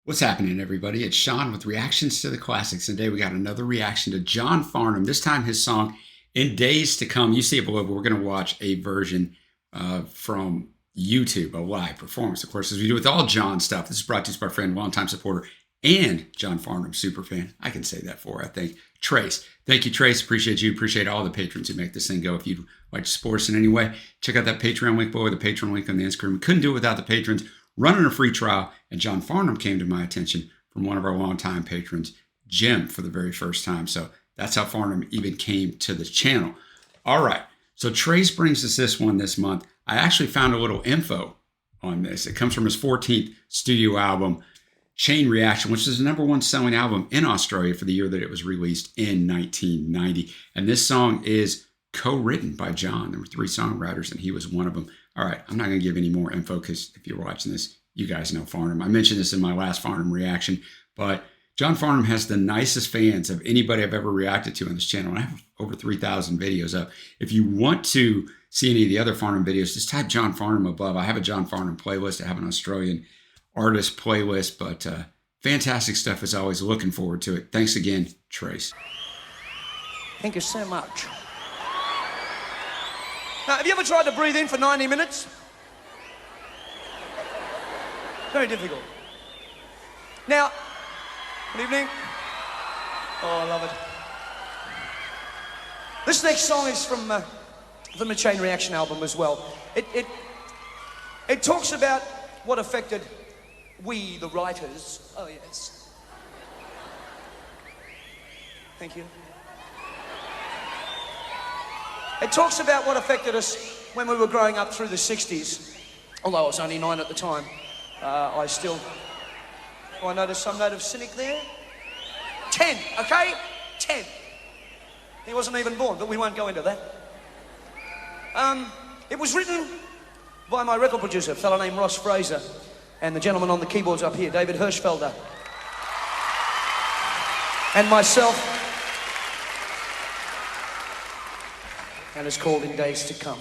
What's happening, everybody? It's Sean with Reactions to the Classics. And today we got another reaction to John Farnham. This time his song, In Days to Come. You see it below, but we're going to watch a version from YouTube, a live performance, of course, as we do with all John stuff. This is brought to us by our friend, longtime supporter, and John Farnham superfan. I can say that for, I think, Trace. Thank you, Trace. Appreciate you. Appreciate all the patrons who make this thing go. If you'd like to support us in any way, check out that Patreon link below, the Patreon link on the Instagram. We couldn't do it without the patrons. Running a free trial, and John Farnham came to my attention from one of our longtime patrons, Jim, for the very first time. So that's how Farnham even came to the channel. All right, so Trace brings us this one this month. I actually found a little info on this. It comes from his 14th studio album, Chain Reaction, which is the #1 selling album in Australia for the year that it was released in 1990. And this song is co-written by John. There were 3 songwriters, and he was one of them. All right, I'm not going to give any more info because if you're watching this, you guys know Farnham. I mentioned this in my last Farnham reaction, but John Farnham has the nicest fans of anybody I've ever reacted to on this channel. And I have over 3,000 videos up. If you want to see any of the other Farnham videos, just type John Farnham above. I have a John Farnham playlist. I have an Australian artist playlist, but fantastic stuff as always. Looking forward to it. Thanks again, Trace. Thank you so much. Now, have you ever tried to breathe in for 90 minutes? Very difficult. Now, good evening. Oh, I love it. This next song is from the Chain Reaction album as well. It talks about what affected we, the writers. Oh, yes. Thank you. It talks about what affected us when we were growing up through the 60s. Although I was only 9 at the time, I still... Oh, I noticed some note of cynic there. 10, okay? 10. He wasn't even born, but we won't go into that. It was written by my record producer, a fellow named Ross Fraser, and the gentleman on the keyboards up here, David Hirschfelder, and myself. And it's called In Days to Come.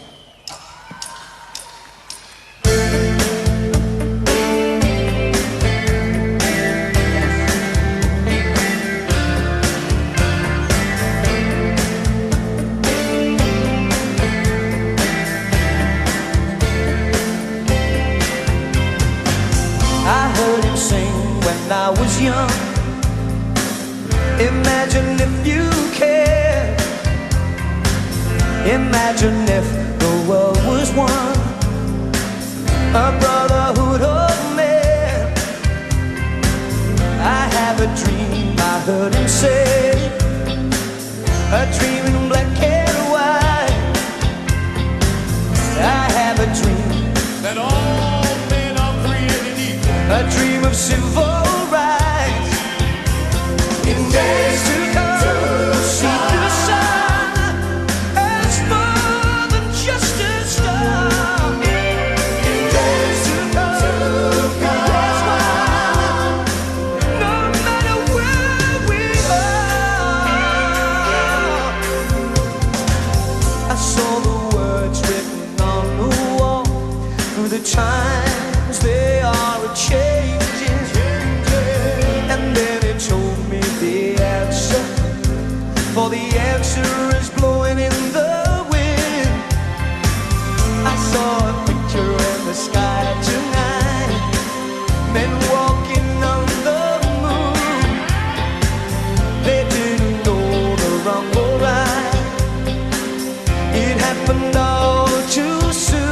I heard him sing when I was young. Imagine if you cared. Imagine if the world was one, a brotherhood of men. I have a dream, I heard him say, a dream in black and white. I have a dream that all men are created equal, a dream of civil rights. In days to come, see the sun. Times they are a-changing, and then it told me the answer, for the answer is blowing in the wind. I saw a picture in the sky tonight, men walking on the moon. They didn't know the wrong or right, it happened all too soon.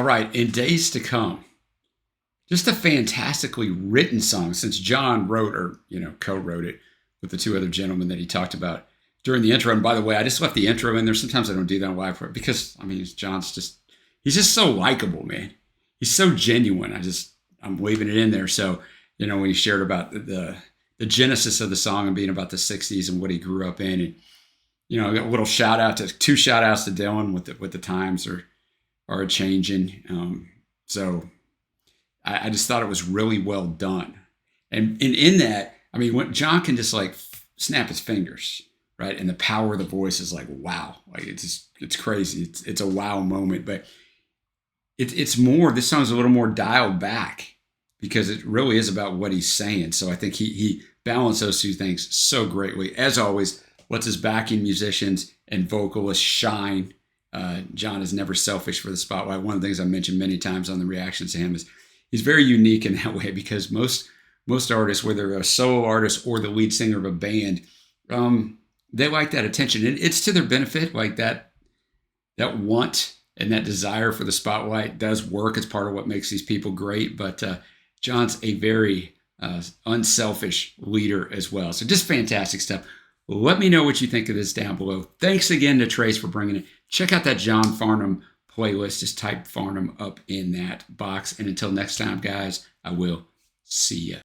All right, In Days to Come. Just a fantastically written song, since John wrote, or co-wrote it with the two other gentlemen that he talked about during the intro. And by the way, I just left the intro in there. Sometimes I don't do that on live because he's just so likable, man. He's so genuine. I'm leaving it in there. So, when he shared about the genesis of the song and being about the 60s and what he grew up in, and a little two shout outs to Dylan with the times are changing. So I just thought it was really well done. And in that, when John can just like snap his fingers, right? And the power of the voice is like, wow, like it's crazy. It's a wow moment, but it's more, this song's a little more dialed back because it really is about what he's saying. So I think he balanced those two things so greatly. As always, lets his backing musicians and vocalists shine. John is never selfish for the spotlight. One of the things I mentioned many times on the reactions to him is he's very unique in that way, because most artists, whether they're a solo artist or the lead singer of a band, they like that attention. And it's to their benefit, like that want and that desire for the spotlight does work. It's part of what makes these people great. But John's a very unselfish leader as well. So just fantastic stuff. Let me know what you think of this down below. Thanks again to Trace for bringing it. Check out that John Farnham playlist. Just type Farnham up in that box. And until next time, guys, I will see ya.